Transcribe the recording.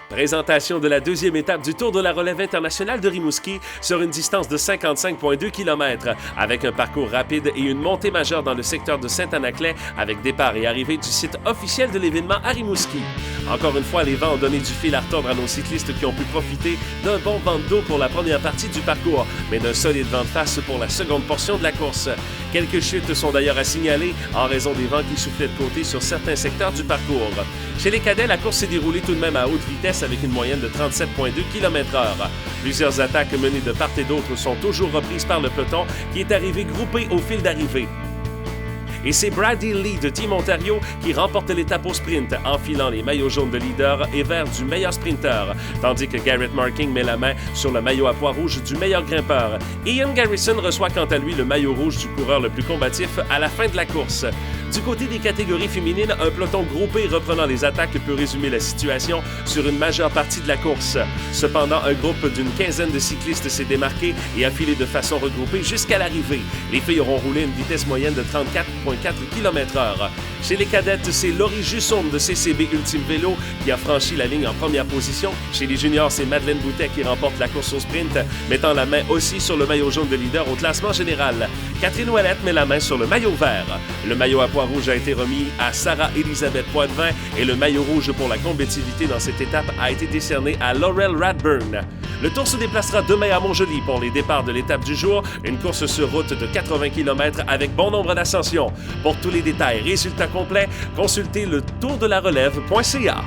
Présentation de la deuxième étape du Tour de la Relève internationale de Rimouski sur une distance de 55,2 km, avec un parcours rapide et une montée majeure dans le secteur de Saint-Anaclet, avec départ et arrivée du site officiel de l'événement à Rimouski. Encore une fois, les vents ont donné du fil à retordre à nos cyclistes qui ont pu profiter d'un bon vent d'eau pour la première partie du parcours, mais d'un solide vent de face pour la seconde portion de la course. Quelques chutes sont d'ailleurs à signaler en raison des vents qui soufflaient de côté sur certains secteurs du parcours. Chez les cadets, la course s'est déroulée tout de même à haute vitesse avec une moyenne de 37,2 km/h. Plusieurs attaques menées de part et d'autre sont toujours reprises par le peloton qui est arrivé groupé au fil d'arrivée. Et c'est Brady Lee de Team Ontario qui remporte l'étape au sprint, enfilant les maillots jaunes de leader et vert du meilleur sprinter, tandis que Garrett Marking met la main sur le maillot à pois rouge du meilleur grimpeur. Ian Garrison reçoit quant à lui le maillot rouge du coureur le plus combatif à la fin de la course. Du côté des catégories féminines, un peloton groupé reprenant les attaques peut résumer la situation sur une majeure partie de la course. Cependant, un groupe d'une quinzaine de cyclistes s'est démarqué et a filé de façon regroupée jusqu'à l'arrivée. Les filles auront roulé une vitesse moyenne de 34,4 km/h. Chez les cadettes, c'est Laurie Jusson de CCB Ultime Vélo qui a franchi la ligne en première position. Chez les juniors, c'est Madeleine Boutet qui remporte la course au sprint, mettant la main aussi sur le maillot jaune de leader au classement général. Catherine Ouellette met la main sur le maillot vert. Le maillot à pois rouge a été remis à Sarah-Élisabeth Poitvin et le maillot rouge pour la combativité dans cette étape a été décerné à Laurel Radburn. Le Tour se déplacera demain à Montjoly pour les départs de l'étape du jour, une course sur route de 80 km avec bon nombre d'ascensions. Pour tous les détails et résultats complets, consultez le tourdelarelève.ca.